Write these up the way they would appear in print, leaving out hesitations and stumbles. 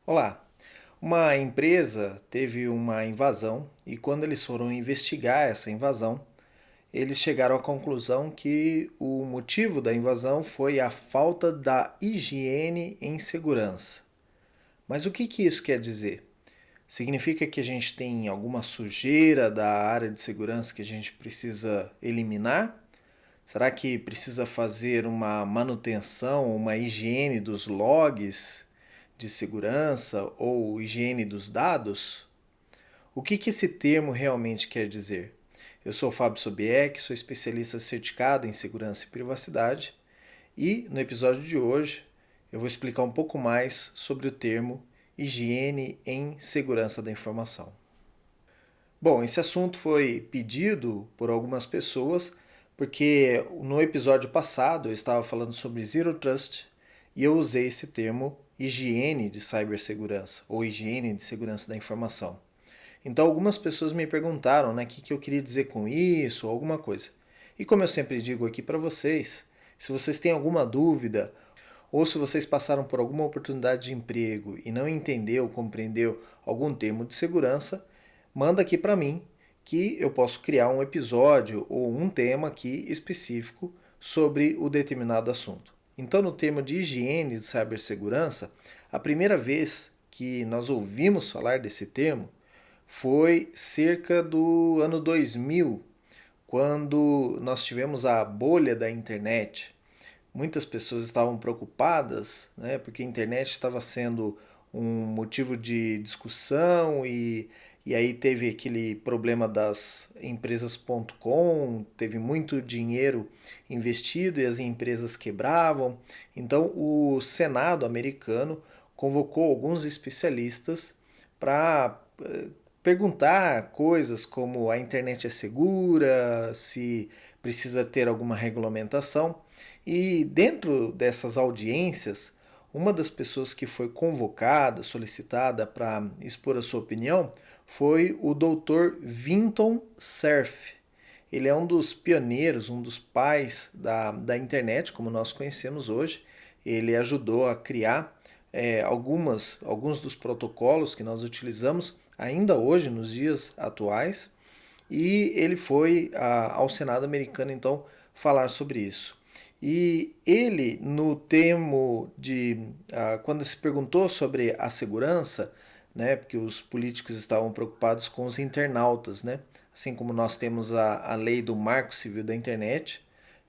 Olá, uma empresa teve uma invasão e quando eles foram investigar essa invasão, eles chegaram à conclusão que o motivo da invasão foi a falta da higiene em segurança. Mas o que isso quer dizer? Significa que a gente tem alguma sujeira da área de segurança que a gente precisa eliminar? Será que precisa fazer uma manutenção, uma higiene dos logs de segurança ou higiene dos dados? O que esse termo realmente quer dizer? Eu sou o Fábio Sobieck, sou especialista certificado em segurança e privacidade e no episódio de hoje eu vou explicar um pouco mais sobre o termo higiene em segurança da informação. Bom, esse assunto foi pedido por algumas pessoas porque no episódio passado eu estava falando sobre Zero Trust e eu usei esse termo higiene de cibersegurança ou higiene de segurança da informação. Então algumas pessoas me perguntaram, né, o que eu queria dizer com isso ou alguma coisa. E como eu sempre digo aqui para vocês, se vocês têm alguma dúvida ou se vocês passaram por alguma oportunidade de emprego e não entendeu ou compreendeu algum termo de segurança, manda aqui para mim que eu posso criar um episódio ou um tema aqui específico sobre o determinado assunto. Então, no termo de higiene de cibersegurança, a primeira vez que nós ouvimos falar desse termo foi cerca do ano 2000, quando nós tivemos a bolha da internet. Muitas pessoas estavam preocupadas, né, porque a internet estava sendo um motivo de discussão e aí teve aquele problema das empresas.com, teve muito dinheiro investido e as empresas quebravam. Então o Senado americano convocou alguns especialistas para perguntar coisas como a internet é segura, se precisa ter alguma regulamentação. E dentro dessas audiências, uma das pessoas que foi convocada, solicitada para expor a sua opinião, foi o Dr. Vinton Cerf. Ele é um dos pioneiros, um dos pais da internet, como nós conhecemos hoje. Ele ajudou a criar alguns dos protocolos que nós utilizamos ainda hoje, nos dias atuais. E ele foi ao Senado americano, então, falar sobre isso. E ele, no termo de. Quando se perguntou sobre a segurança, né, porque os políticos estavam preocupados com os internautas, né, assim como nós temos a lei do Marco Civil da Internet,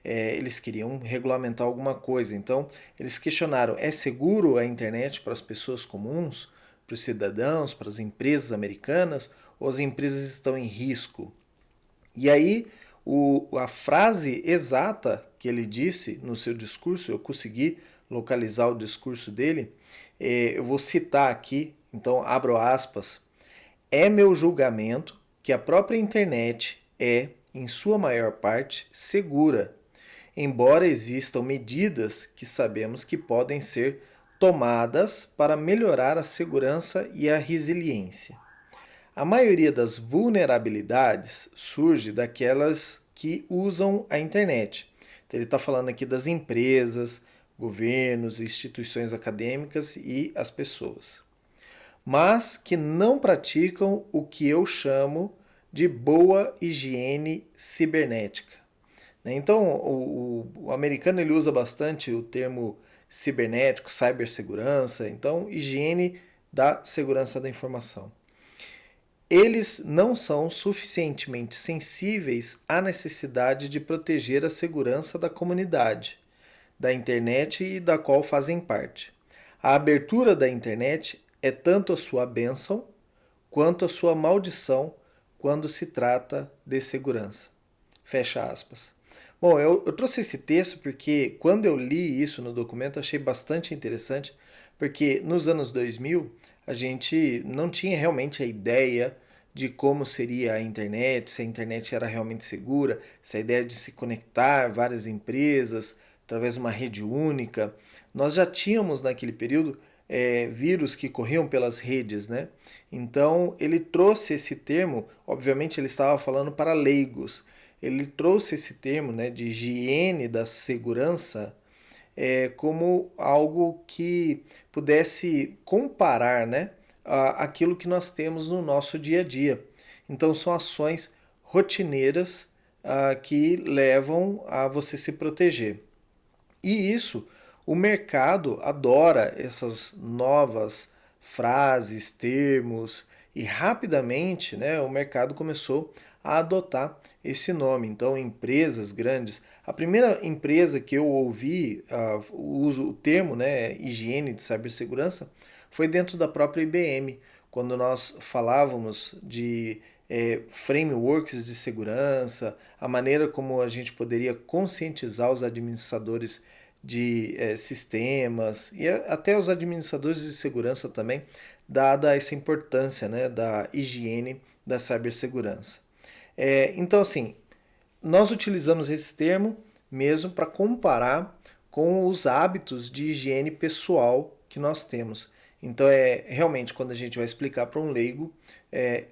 eles queriam regulamentar alguma coisa. Então, eles questionaram: é seguro a internet para as pessoas comuns, para os cidadãos, para as empresas americanas, ou as empresas estão em risco? E aí, a frase exata que ele disse no seu discurso, eu consegui localizar o discurso dele, eu vou citar aqui, então abro aspas. É meu julgamento que a própria internet é, em sua maior parte, segura, embora existam medidas que sabemos que podem ser tomadas para melhorar a segurança e a resiliência. A maioria das vulnerabilidades surge daquelas que usam a internet. Então, ele está falando aqui das empresas, governos, instituições acadêmicas e as pessoas, mas que não praticam o que eu chamo de boa higiene cibernética. Então, o americano ele usa bastante o termo cibernético, cibersegurança, então higiene da segurança da informação. Eles não são suficientemente sensíveis à necessidade de proteger a segurança da comunidade, da internet e da qual fazem parte. A abertura da internet é tanto a sua bênção quanto a sua maldição quando se trata de segurança. Fecha aspas. Bom, eu trouxe esse texto porque quando eu li isso no documento achei bastante interessante, porque nos anos 2000 a gente não tinha realmente a ideia de como seria a internet, se a internet era realmente segura, se a ideia de se conectar várias empresas através de uma rede única. Nós já tínhamos naquele período vírus que corriam pelas redes, né? Então ele trouxe esse termo, obviamente ele estava falando para leigos, ele trouxe esse termo, né, de higiene da segurança como algo que pudesse comparar, né, aquilo que nós temos no nosso dia a dia. Então são ações rotineiras que levam a você se proteger. E isso, o mercado adora essas novas frases, termos, e rapidamente, né, o mercado começou a adotar esse nome. Então, empresas grandes. A primeira empresa que eu ouvi o termo, né, higiene de cibersegurança foi dentro da própria IBM, quando nós falávamos de frameworks de segurança, a maneira como a gente poderia conscientizar os administradores de sistemas e até os administradores de segurança também, dada essa importância, né, da higiene da cibersegurança. Então, assim, nós utilizamos esse termo mesmo para comparar com os hábitos de higiene pessoal que nós temos. Então, realmente, quando a gente vai explicar para um leigo,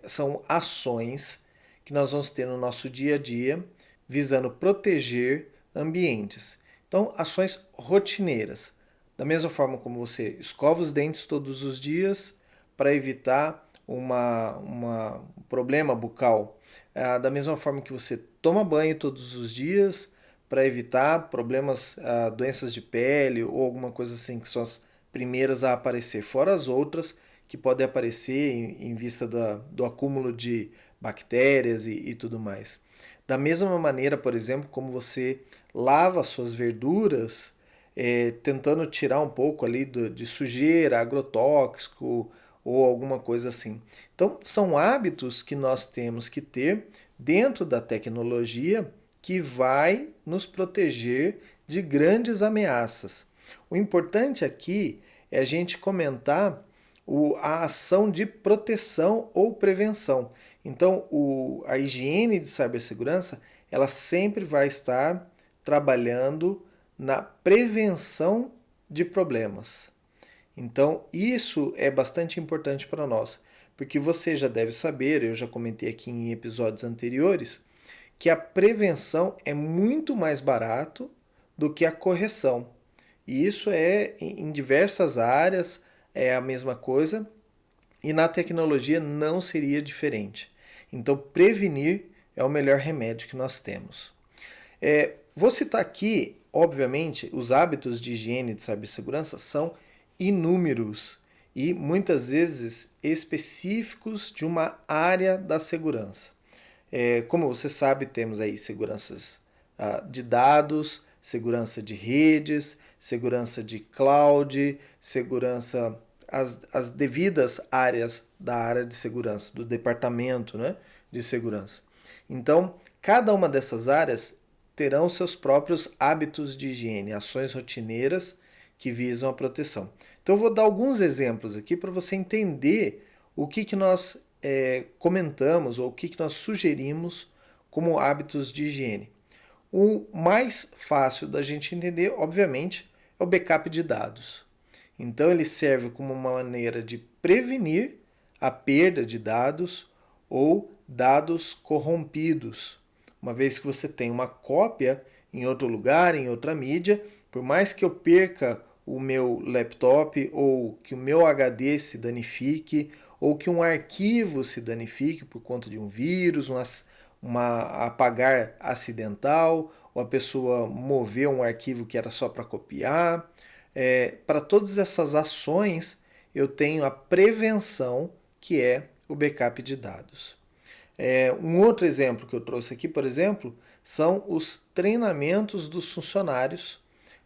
são ações que nós vamos ter no nosso dia a dia visando proteger ambientes. Então, ações rotineiras. Da mesma forma como você escova os dentes todos os dias para evitar um problema bucal. Da mesma forma que você toma banho todos os dias para evitar problemas, doenças de pele ou alguma coisa assim, que são as primeiras a aparecer, fora as outras que podem aparecer em vista do acúmulo de bactérias e tudo mais. Da mesma maneira, por exemplo, como você lava suas verduras, tentando tirar um pouco ali de sujeira, agrotóxico ou alguma coisa assim. Então, são hábitos que nós temos que ter dentro da tecnologia que vai nos proteger de grandes ameaças. O importante aqui é a gente comentar a ação de proteção ou prevenção. Então, a higiene de cibersegurança, ela sempre vai estar trabalhando na prevenção de problemas. Então, isso é bastante importante para nós, porque você já deve saber, eu já comentei aqui em episódios anteriores, que a prevenção é muito mais barato do que a correção. E isso em diversas áreas é a mesma coisa e na tecnologia não seria diferente. Então, prevenir é o melhor remédio que nós temos. Vou citar aqui, obviamente, os hábitos de higiene de cibersegurança são inúmeros e muitas vezes específicos de uma área da segurança. Como você sabe, temos aí seguranças de dados, segurança de redes, segurança de cloud, segurança, as devidas áreas da área de segurança, do departamento, né, de segurança. Então, cada uma dessas áreas terão seus próprios hábitos de higiene, ações rotineiras que visam a proteção. Então, eu vou dar alguns exemplos aqui para você entender o que nós comentamos ou o que nós sugerimos como hábitos de higiene. O mais fácil da gente entender, obviamente, é o backup de dados. Então, ele serve como uma maneira de prevenir a perda de dados ou dados corrompidos. Uma vez que você tem uma cópia em outro lugar, em outra mídia, por mais que eu perca o meu laptop ou que o meu HD se danifique ou que um arquivo se danifique por conta de um vírus, uma apagar acidental, ou a pessoa mover um arquivo que era só para copiar. Para todas essas ações, eu tenho a prevenção, que é o backup de dados. Um outro exemplo que eu trouxe aqui, por exemplo, são os treinamentos dos funcionários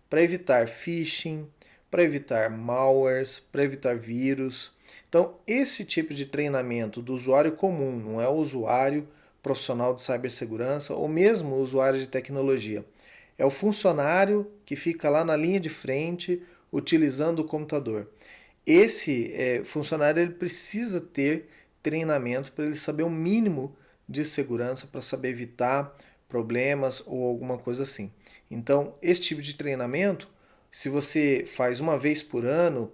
para evitar phishing, para evitar malwares, para evitar vírus. Então, esse tipo de treinamento do usuário comum, não é o usuário profissional de cibersegurança ou mesmo o usuário de tecnologia. É o funcionário que fica lá na linha de frente utilizando o computador. Esse funcionário ele precisa ter treinamento para ele saber o mínimo de segurança, para saber evitar problemas ou alguma coisa assim. Então, esse tipo de treinamento, se você faz uma vez por ano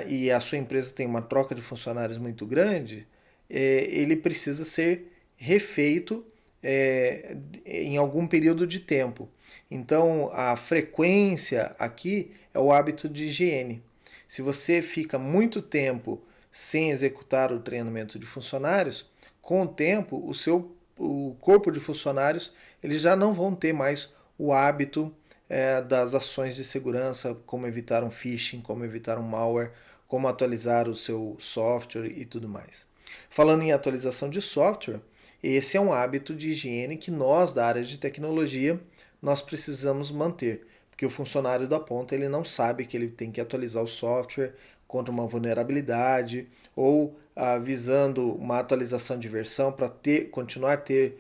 e a sua empresa tem uma troca de funcionários muito grande, ele precisa ser refeito em algum período de tempo. Então, a frequência aqui é o hábito de higiene. Se você fica muito tempo sem executar o treinamento de funcionários, com o tempo, o corpo de funcionários eles já não vão ter mais o hábito das ações de segurança, como evitar um phishing, como evitar um malware, como atualizar o seu software e tudo mais. Falando em atualização de software, esse é um hábito de higiene que nós, da área de tecnologia, nós precisamos manter, porque o funcionário da ponta ele não sabe que ele tem que atualizar o software contra uma vulnerabilidade ou visando uma atualização de versão para continuar a ter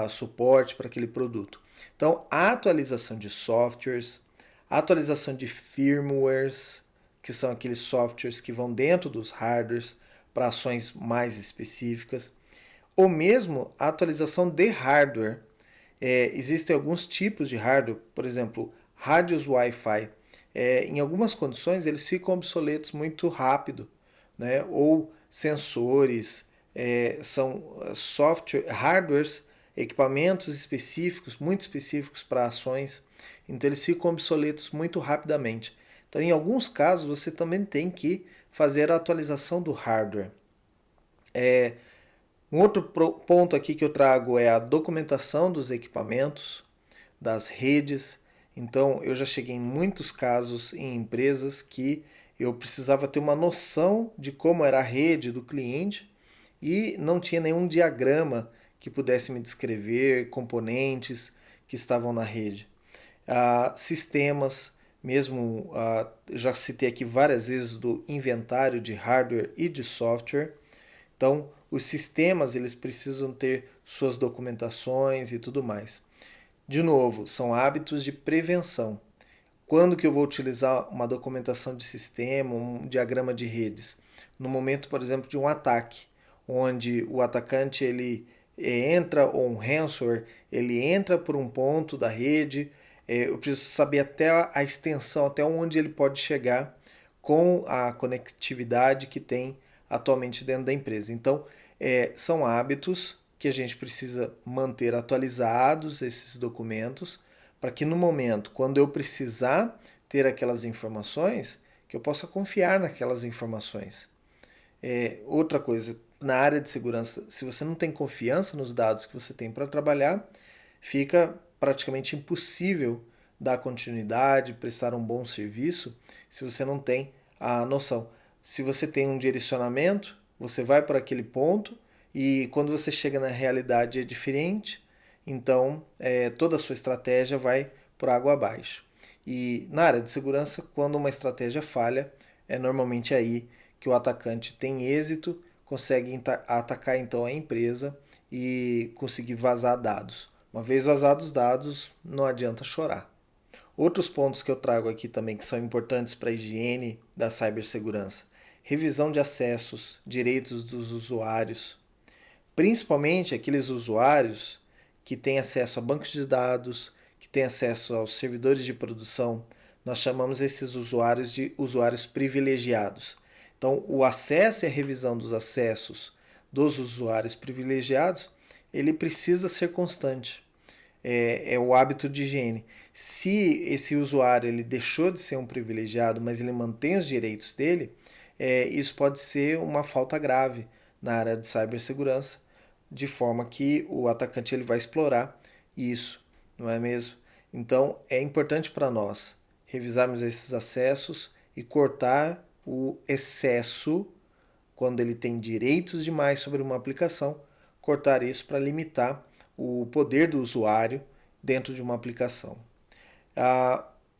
suporte para aquele produto. Então, a atualização de softwares, a atualização de firmwares, que são aqueles softwares que vão dentro dos hardwares para ações mais específicas, ou mesmo a atualização de hardware. Existem alguns tipos de hardware, por exemplo, rádios Wi-Fi. Em algumas condições eles ficam obsoletos muito rápido, né? Ou sensores, são software, hardwares, equipamentos específicos, muito específicos para ações, então eles ficam obsoletos muito rapidamente. Então, em alguns casos, você também tem que fazer a atualização do hardware. Um outro ponto aqui que eu trago é a documentação dos equipamentos, das redes. Então, eu já cheguei em muitos casos em empresas que eu precisava ter uma noção de como era a rede do cliente e não tinha nenhum diagrama que pudesse me descrever componentes que estavam na rede. Sistemas, mesmo já citei aqui várias vezes do inventário de hardware e de software. Então, os sistemas eles precisam ter suas documentações e tudo mais. De novo, são hábitos de prevenção. Quando que eu vou utilizar uma documentação de sistema, um diagrama de redes? No momento, por exemplo, de um ataque, onde o atacante ele entra, ou um ransomware, ele entra por um ponto da rede, eu preciso saber até a extensão, até onde ele pode chegar com a conectividade que tem atualmente dentro da empresa. Então, são hábitos que a gente precisa manter atualizados esses documentos para que no momento, quando eu precisar ter aquelas informações, que eu possa confiar naquelas informações. Outra coisa, na área de segurança, se você não tem confiança nos dados que você tem para trabalhar, fica praticamente impossível dar continuidade, prestar um bom serviço, se você não tem a noção. Se você tem um direcionamento, você vai para aquele ponto e quando você chega na realidade é diferente, então toda a sua estratégia vai por água abaixo. E na área de segurança, quando uma estratégia falha, é normalmente aí que o atacante tem êxito, consegue atacar então a empresa e conseguir vazar dados. Uma vez vazados os dados, não adianta chorar. Outros pontos que eu trago aqui também que são importantes para a higiene da cibersegurança: revisão de acessos, direitos dos usuários, principalmente aqueles usuários que têm acesso a bancos de dados, que têm acesso aos servidores de produção. Nós chamamos esses usuários de usuários privilegiados. Então, o acesso e a revisão dos acessos dos usuários privilegiados, ele precisa ser constante. É o hábito de higiene. Se esse usuário ele deixou de ser um privilegiado, mas ele mantém os direitos dele, isso pode ser uma falta grave na área de cibersegurança, de forma que o atacante ele vai explorar isso, não é mesmo? Então é importante para nós revisarmos esses acessos e cortar o excesso quando ele tem direitos demais sobre uma aplicação, cortar isso para limitar o poder do usuário dentro de uma aplicação.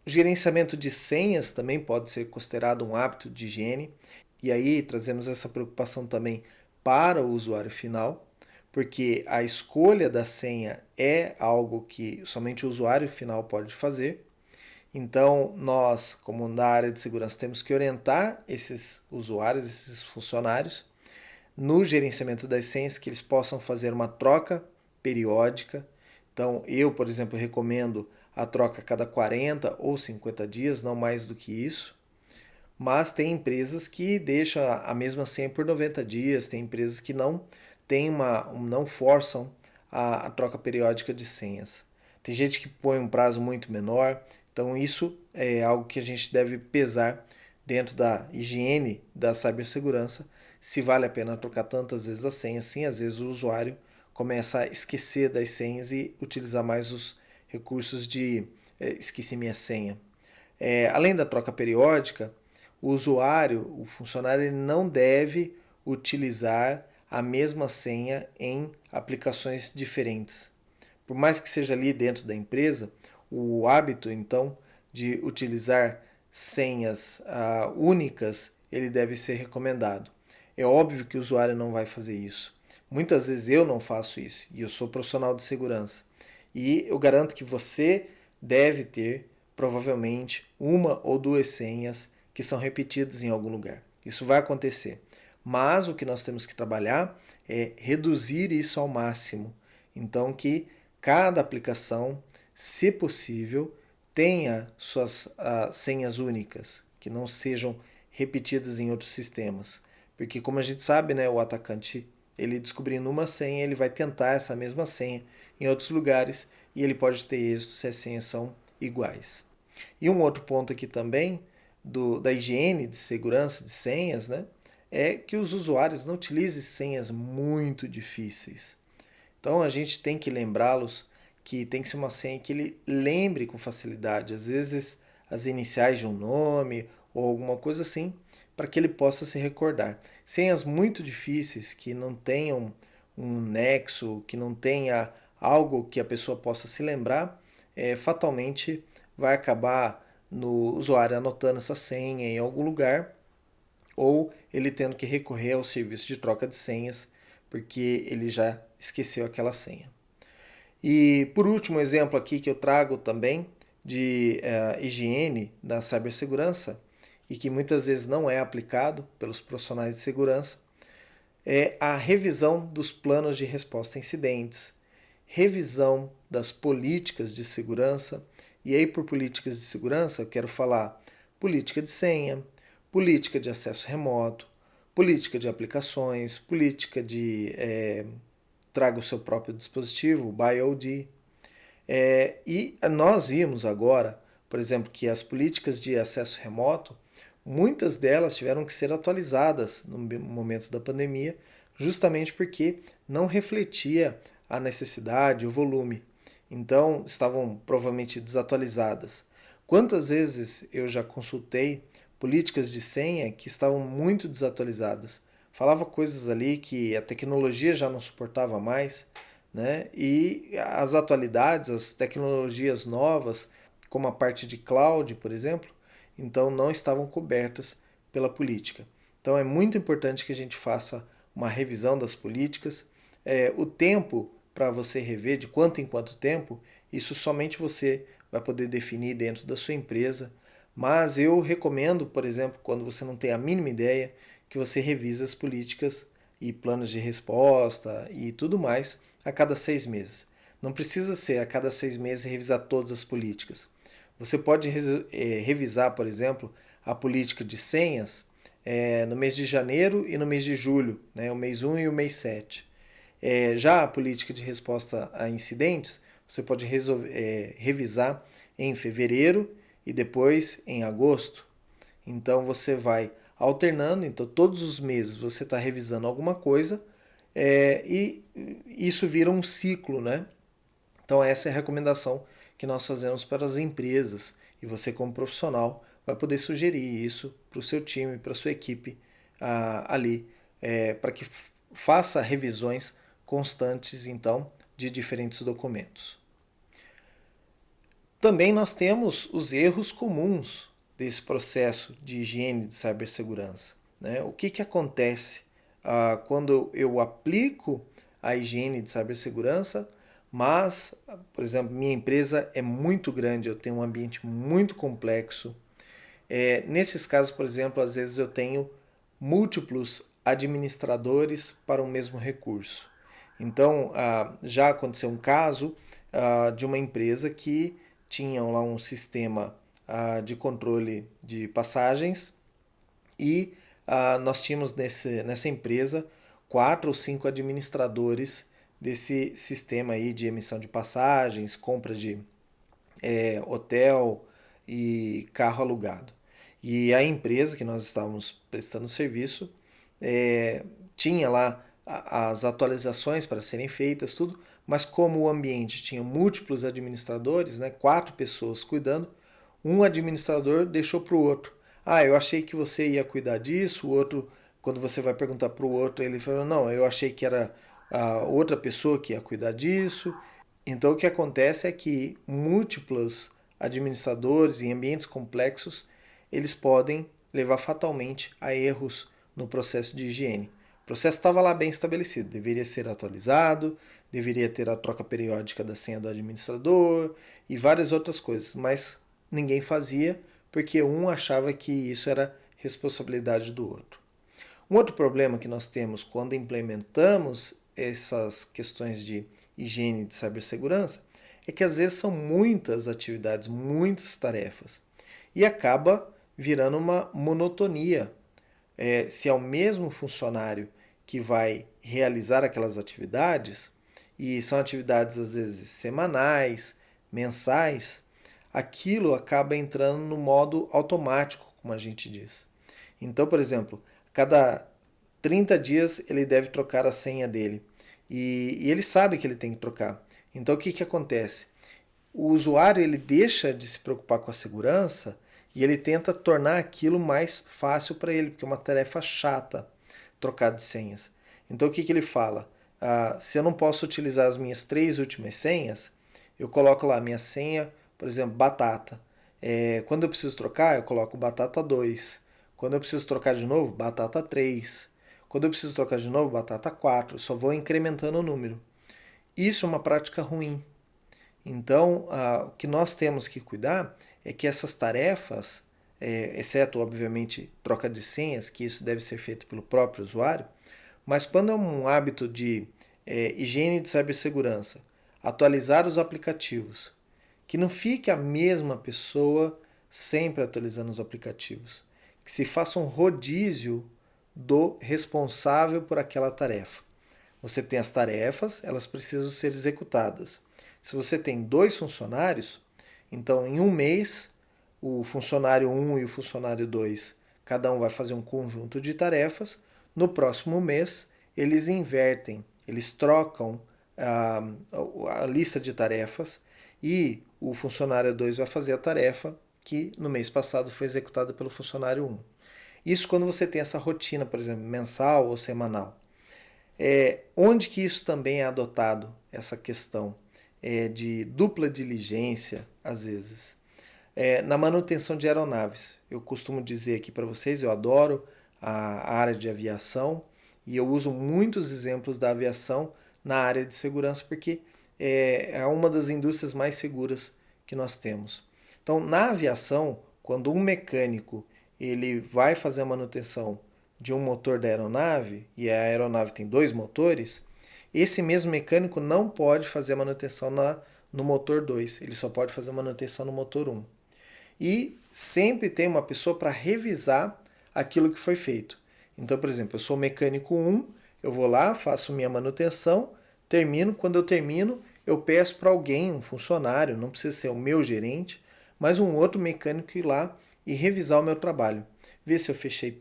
Gerenciamento de senhas também pode ser considerado um hábito de higiene, e aí trazemos essa preocupação também para o usuário final, porque a escolha da senha é algo que somente o usuário final pode fazer. Então, nós, como na área de segurança, temos que orientar esses usuários, esses funcionários, no gerenciamento das senhas, que eles possam fazer uma troca periódica. Então, eu, por exemplo, recomendo a troca a cada 40 ou 50 dias, não mais do que isso. Mas tem empresas que deixam a mesma senha por 90 dias, tem empresas que não forçam a troca periódica de senhas. Tem gente que põe um prazo muito menor, então isso é algo que a gente deve pesar dentro da higiene da cibersegurança, se vale a pena trocar tantas vezes a senha. Sim, às vezes o usuário começa a esquecer das senhas e utilizar mais os recursos de esqueci minha senha. Além da troca periódica, o usuário, o funcionário, ele não deve utilizar a mesma senha em aplicações diferentes. Por mais que seja ali dentro da empresa, o hábito então de utilizar senhas únicas ele deve ser recomendado. É óbvio que o usuário não vai fazer isso. Muitas vezes eu não faço isso e eu sou profissional de segurança. E eu garanto que você deve ter provavelmente uma ou duas senhas que são repetidas em algum lugar. Isso vai acontecer. Mas o que nós temos que trabalhar é reduzir isso ao máximo. Então que cada aplicação, se possível, tenha suas senhas únicas, que não sejam repetidas em outros sistemas. Porque como a gente sabe, né, o atacante, ele descobrindo uma senha, ele vai tentar essa mesma senha em outros lugares e ele pode ter êxito se as senhas são iguais. E um outro ponto aqui também da higiene de segurança de senhas, né, é que os usuários não utilizem senhas muito difíceis. Então a gente tem que lembrá-los que tem que ser uma senha que ele lembre com facilidade, às vezes as iniciais de um nome ou alguma coisa assim, para que ele possa se recordar. Senhas muito difíceis que não tenham um nexo, que não tenha algo que a pessoa possa se lembrar, fatalmente vai acabar no usuário anotando essa senha em algum lugar ou ele tendo que recorrer ao serviço de troca de senhas porque ele já esqueceu aquela senha. E por último, exemplo aqui que eu trago também de higiene da cibersegurança e que muitas vezes não é aplicado pelos profissionais de segurança é a revisão dos planos de resposta a incidentes, revisão das políticas de segurança. E aí, por políticas de segurança, eu quero falar política de senha, política de acesso remoto, política de aplicações, política de traga o seu próprio dispositivo, BYOD. E nós vimos agora, por exemplo, que as políticas de acesso remoto, muitas delas tiveram que ser atualizadas no momento da pandemia, justamente porque não refletia a necessidade, o volume. Então, estavam provavelmente desatualizadas. Quantas vezes eu já consultei políticas de senha que estavam muito desatualizadas? Falava coisas ali que a tecnologia já não suportava mais, né? E as atualidades, as tecnologias novas, como a parte de cloud, por exemplo, então não estavam cobertas pela política. Então é muito importante que a gente faça uma revisão das políticas. O tempo para você rever, de quanto em quanto tempo, isso somente você vai poder definir dentro da sua empresa. Mas eu recomendo, por exemplo, quando você não tem a mínima ideia, que você revise as políticas e planos de resposta e tudo mais a cada 6 meses. Não precisa ser a cada 6 meses revisar todas as políticas. Você pode revisar, por exemplo, a política de senhas no mês de janeiro e no mês de julho, né, o mês 1 e o mês 7. Já a política de resposta a incidentes, você pode revisar em fevereiro e depois em agosto. Então você vai alternando, então todos os meses você está revisando alguma coisa e isso vira um ciclo, né? Então essa é a recomendação que nós fazemos para as empresas e você como profissional vai poder sugerir isso para o seu time, para a sua equipe ali, para que faça revisões constantes então de diferentes documentos. Também nós temos os erros comuns desse processo de higiene de cibersegurança. Né? O que acontece quando eu aplico a higiene de cibersegurança, mas, por exemplo, minha empresa é muito grande, eu tenho um ambiente muito complexo. Nesses casos, por exemplo, às vezes eu tenho múltiplos administradores para o mesmo recurso. Então, já aconteceu um caso de uma empresa que tinha lá um sistema de controle de passagens e nós tínhamos nessa empresa 4 ou 5 administradores desse sistema aí de emissão de passagens, compra de hotel e carro alugado. E a empresa que nós estávamos prestando serviço tinha lá as atualizações para serem feitas, tudo, mas como o ambiente tinha múltiplos administradores, né, 4 pessoas cuidando, um administrador deixou para o outro. Ah, eu achei que você ia cuidar disso, o outro, quando você vai perguntar para o outro, ele falou, não, eu achei que era a outra pessoa que ia cuidar disso. Então o que acontece é que múltiplos administradores em ambientes complexos, eles podem levar fatalmente a erros no processo de higiene. O processo estava lá bem estabelecido, deveria ser atualizado, deveria ter a troca periódica da senha do administrador e várias outras coisas, mas ninguém fazia porque um achava que isso era responsabilidade do outro. Um outro problema que nós temos quando implementamos essas questões de higiene e de cibersegurança é que às vezes são muitas atividades, muitas tarefas e acaba virando uma monotonia. Se é o mesmo funcionário que vai realizar aquelas atividades, e são atividades às vezes semanais, mensais, aquilo acaba entrando no modo automático, como a gente diz. Então, por exemplo, cada 30 dias ele deve trocar a senha dele. E ele sabe que ele tem que trocar. Então, o que, que acontece? O usuário ele deixa de se preocupar com a segurança e ele tenta tornar aquilo mais fácil para ele, porque é uma tarefa chata trocar de senhas. Então, o que, que ele fala? Se eu não posso utilizar as minhas 3 últimas senhas, eu coloco lá a minha senha, por exemplo, batata. Quando eu preciso trocar, eu coloco batata 2. Quando eu preciso trocar de novo, batata 3. Quando eu preciso trocar de novo, batata 4. Eu só vou incrementando o número. Isso é uma prática ruim. Então, o que nós temos que cuidar é que essas tarefas, exceto, obviamente, troca de senhas, que isso deve ser feito pelo próprio usuário, mas quando é um hábito de higiene de cibersegurança, atualizar os aplicativos, que não fique a mesma pessoa sempre atualizando os aplicativos, que se faça um rodízio do responsável por aquela tarefa. Você tem as tarefas, elas precisam ser executadas. Se você tem 2 funcionários, então em um mês, o funcionário 1 e o funcionário 2, cada um vai fazer um conjunto de tarefas. No próximo mês, eles invertem, eles trocam a lista de tarefas e o funcionário 2 vai fazer a tarefa que no mês passado foi executada pelo funcionário 1. Isso quando você tem essa rotina, por exemplo, mensal ou semanal. Onde que isso também é adotado, essa questão de dupla diligência, às vezes? Na manutenção de aeronaves. Eu costumo dizer aqui para vocês, eu adoro a área de aviação e eu uso muitos exemplos da aviação na área de segurança porque é uma das indústrias mais seguras que nós temos. Então, na aviação, quando um mecânico ele vai fazer a manutenção de um motor da aeronave, e a aeronave tem 2 motores, esse mesmo mecânico não pode fazer a manutenção no motor 2, ele só pode fazer a manutenção no motor 1. E sempre tem uma pessoa para revisar aquilo que foi feito. Então, por exemplo, eu sou mecânico 1, eu vou lá, faço minha manutenção, termino. Quando eu termino, eu peço para alguém, um funcionário, não precisa ser o meu gerente, mas um outro mecânico ir lá e revisar o meu trabalho. Ver se eu fechei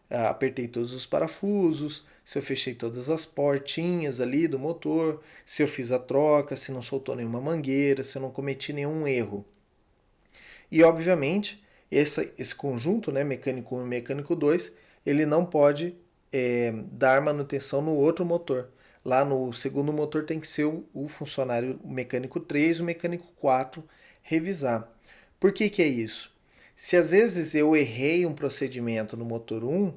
apertei todos os parafusos, se eu fechei todas as portinhas ali do motor, se eu fiz a troca, se não soltou nenhuma mangueira, se eu não cometi nenhum erro. E, obviamente, esse conjunto, né, mecânico 1 e mecânico 2, ele não pode dar manutenção no outro motor. Lá no segundo motor tem que ser o funcionário o mecânico 3, o mecânico 4 revisar. Por que, que é isso? Se às vezes eu errei um procedimento no motor 1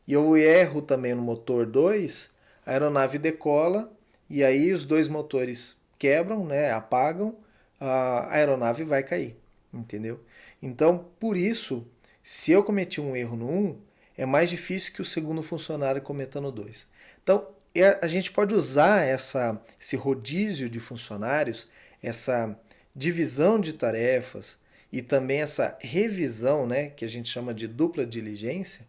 e eu erro também no motor 2, a aeronave decola e aí os 2 motores quebram, né, apagam, a aeronave vai cair, entendeu? Então, por isso, se eu cometi um erro no 1, é mais difícil que o segundo funcionário cometa no 2. Então, a gente pode usar esse rodízio de funcionários, essa divisão de tarefas e também essa revisão, né, que a gente chama de dupla diligência,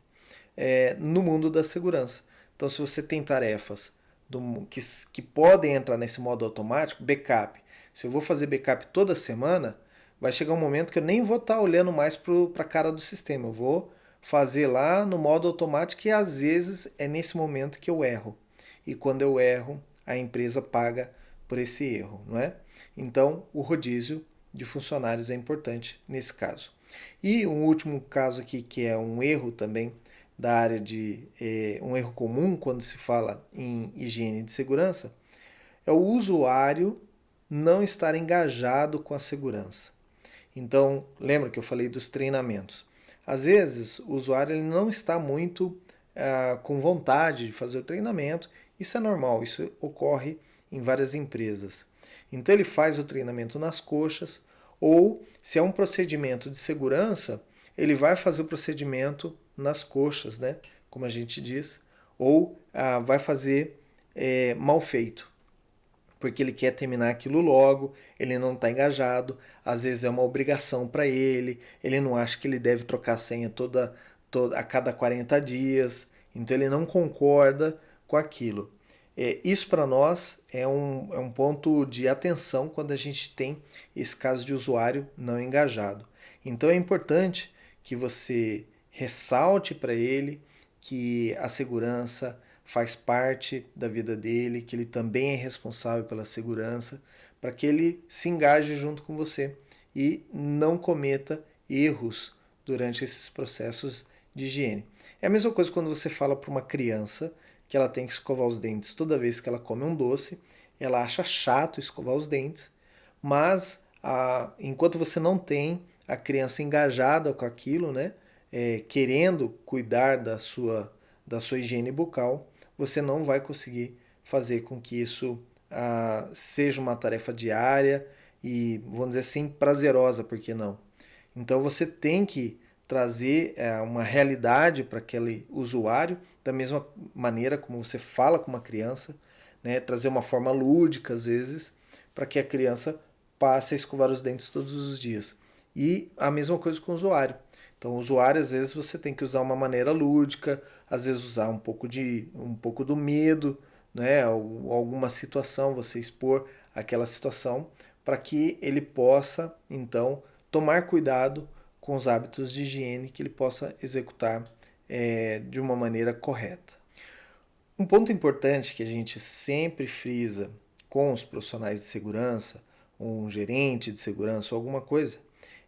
no mundo da segurança. Então, se você tem tarefas que podem entrar nesse modo automático, backup. Se eu vou fazer backup toda semana, vai chegar um momento que eu nem vou estar olhando mais para a cara do sistema. Eu vou fazer lá no modo automático e às vezes é nesse momento que eu erro. E quando eu erro, a empresa paga por esse erro, não é? Então, o rodízio de funcionários é importante nesse caso. E um último caso aqui que é um erro também da área de um erro comum quando se fala em higiene de segurança é o usuário não estar engajado com a segurança. Então, lembra que eu falei dos treinamentos. Às vezes, o usuário ele não está muito com vontade de fazer o treinamento. Isso é normal, isso ocorre em várias empresas. Então, ele faz o treinamento nas coxas, ou se é um procedimento de segurança, ele vai fazer o procedimento nas coxas, né? Como a gente diz, ou vai fazer mal feito porque ele quer terminar aquilo logo, ele não está engajado, às vezes é uma obrigação para ele não acha que ele deve trocar a senha a cada 40 dias, então ele não concorda com aquilo. Isso para nós é um ponto de atenção quando a gente tem esse caso de usuário não engajado. Então é importante que você ressalte para ele que a segurança faz parte da vida dele, que ele também é responsável pela segurança, para que ele se engaje junto com você e não cometa erros durante esses processos de higiene. É a mesma coisa quando você fala para uma criança que ela tem que escovar os dentes toda vez que ela come um doce, ela acha chato escovar os dentes, mas enquanto você não tem a criança engajada com aquilo, né, querendo cuidar da sua higiene bucal, você não vai conseguir fazer com que isso seja uma tarefa diária e, vamos dizer assim, prazerosa, por que não? Então você tem que trazer uma realidade para aquele usuário, da mesma maneira como você fala com uma criança, né? Trazer uma forma lúdica, às vezes, para que a criança passe a escovar os dentes todos os dias. E a mesma coisa com o usuário. Então, o usuário, às vezes, você tem que usar uma maneira lúdica, às vezes usar um pouco do medo, né? Alguma situação, você expor aquela situação, para que ele possa, então, tomar cuidado com os hábitos de higiene que ele possa executar de uma maneira correta. Um ponto importante que a gente sempre frisa com os profissionais de segurança, um gerente de segurança ou alguma coisa,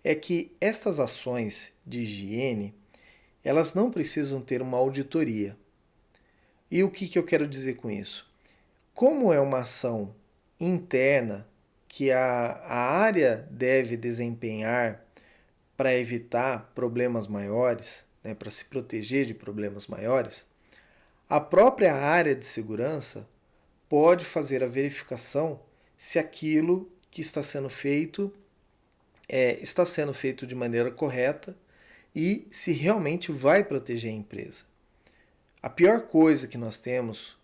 é que estas ações de higiene, elas não precisam ter uma auditoria. E o que eu quero dizer com isso? Como é uma ação interna que a área deve desempenhar para evitar problemas maiores, né, para se proteger de problemas maiores, a própria área de segurança pode fazer a verificação se aquilo que está sendo feito de maneira correta e se realmente vai proteger a empresa. A pior coisa que nós temos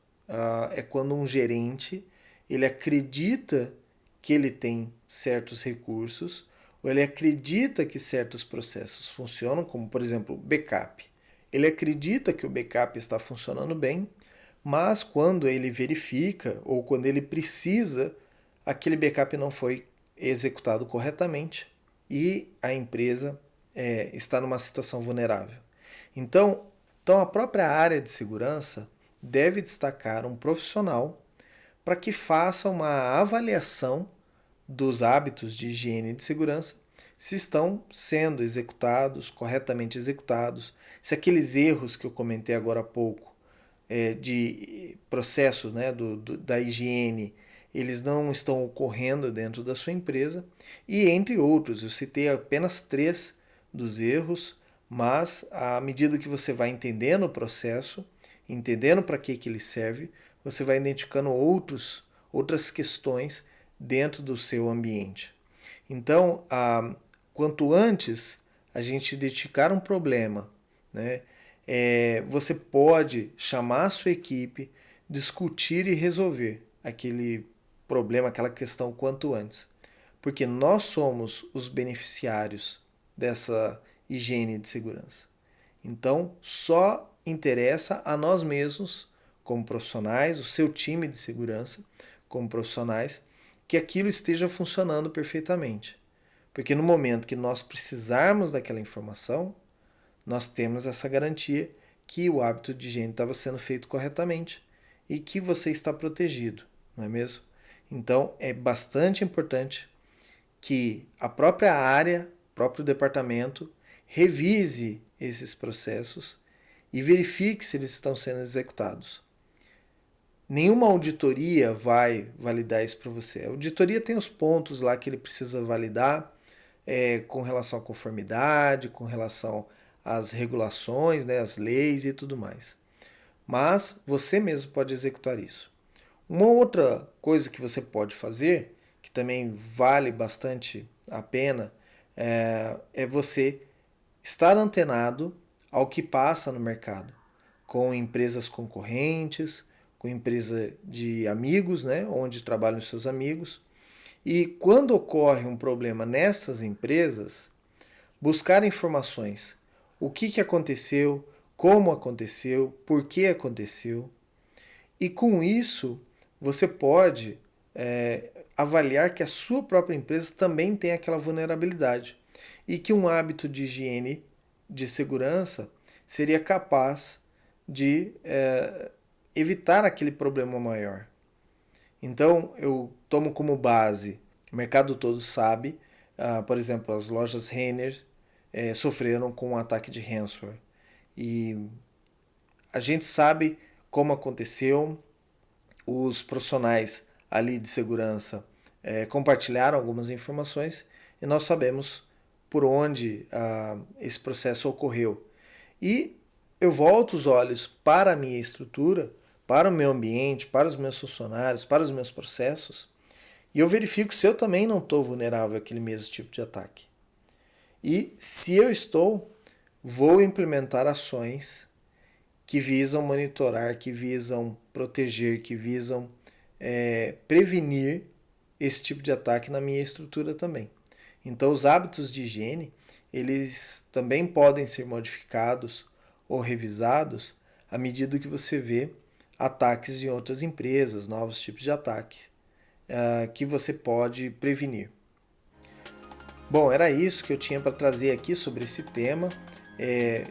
é quando um gerente ele acredita que ele tem certos recursos ou ele acredita que certos processos funcionam, como por exemplo backup. Ele acredita que o backup está funcionando bem, mas quando ele verifica ou quando ele precisa, aquele backup não foi executado corretamente e a empresa está numa situação vulnerável. Então a própria área de segurança deve destacar um profissional para que faça uma avaliação dos hábitos de higiene e de segurança, se estão sendo executados, corretamente executados, se aqueles erros que eu comentei agora há pouco, de processo, né, da higiene, eles não estão ocorrendo dentro da sua empresa, e entre outros, eu citei apenas 3 dos erros, mas à medida que você vai entendendo o processo, entendendo para que ele serve, você vai identificando outras questões dentro do seu ambiente. Então, quanto antes a gente identificar um problema, né, você pode chamar a sua equipe, discutir e resolver aquele problema, aquela questão quanto antes. Porque nós somos os beneficiários dessa higiene de segurança. Então, só interessa a nós mesmos como profissionais, o seu time de segurança como profissionais, que aquilo esteja funcionando perfeitamente. Porque no momento que nós precisarmos daquela informação, nós temos essa garantia que o hábito de higiene estava sendo feito corretamente e que você está protegido, não é mesmo? Então é bastante importante que a própria área, o próprio departamento, revise esses processos e verifique se eles estão sendo executados. Nenhuma auditoria vai validar isso para você. A auditoria tem os pontos lá que ele precisa validar com relação à conformidade, com relação às regulações, né, às leis e tudo mais. Mas você mesmo pode executar isso. Uma outra coisa que você pode fazer, que também vale bastante a pena, é você estar antenado ao que passa no mercado, com empresas concorrentes, com empresa de amigos, né, onde trabalham os seus amigos. E quando ocorre um problema nessas empresas, buscar informações. O que aconteceu, como aconteceu, por que aconteceu. E com isso, você pode avaliar que a sua própria empresa também tem aquela vulnerabilidade e que um hábito de higiene, de segurança, seria capaz de evitar aquele problema maior. Então, eu tomo como base, o mercado todo sabe, por exemplo, as lojas Renner sofreram com um ataque de ransomware. E a gente sabe como aconteceu, os profissionais ali de segurança compartilharam algumas informações e nós sabemos por onde esse processo ocorreu. E eu volto os olhos para a minha estrutura, para o meu ambiente, para os meus funcionários, para os meus processos, e eu verifico se eu também não estou vulnerável àquele mesmo tipo de ataque. E se eu estou, vou implementar ações que visam monitorar, que visam proteger, que visam prevenir esse tipo de ataque na minha estrutura também. Então, os hábitos de higiene, eles também podem ser modificados ou revisados à medida que você vê ataques de outras empresas, novos tipos de ataque que você pode prevenir. Bom, era isso que eu tinha para trazer aqui sobre esse tema.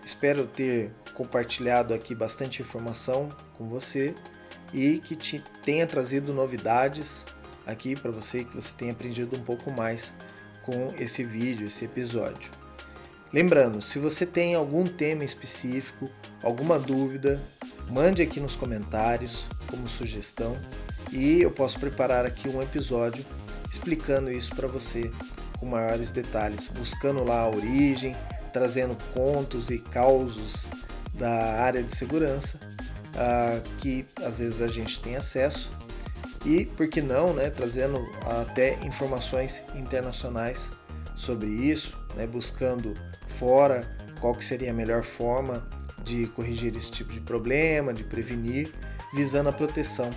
Espero ter compartilhado aqui bastante informação com você e que te tenha trazido novidades aqui para você, que você tenha aprendido um pouco mais com esse vídeo, esse episódio. Lembrando, se você tem algum tema específico, alguma dúvida, mande aqui nos comentários como sugestão e eu posso preparar aqui um episódio explicando isso para você com maiores detalhes, buscando lá a origem, trazendo contos e causos da área de segurança que às vezes a gente tem acesso e, por que não, né, trazendo até informações internacionais sobre isso, né, buscando fora qual que seria a melhor forma de corrigir esse tipo de problema, de prevenir, visando a proteção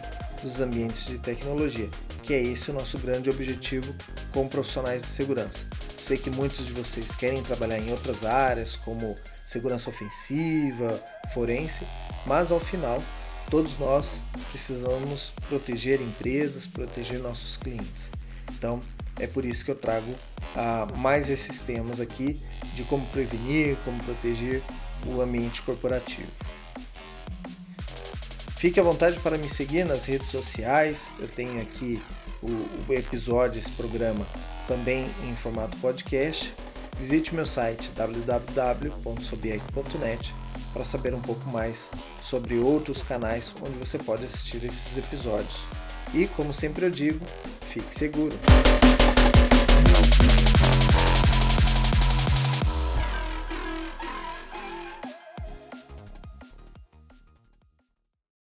dos ambientes de tecnologia, que é esse o nosso grande objetivo como profissionais de segurança. Eu sei que muitos de vocês querem trabalhar em outras áreas, como segurança ofensiva, forense, mas ao final todos nós precisamos proteger empresas, proteger nossos clientes. Então é por isso que eu trago mais esses temas aqui de como prevenir, como proteger o ambiente corporativo. Fique à vontade para me seguir nas redes sociais. Eu tenho aqui o episódio, esse programa, também em formato podcast. Visite meu site www.sobiec.net para saber um pouco mais sobre outros canais onde você pode assistir esses episódios. E, como sempre eu digo, fique seguro!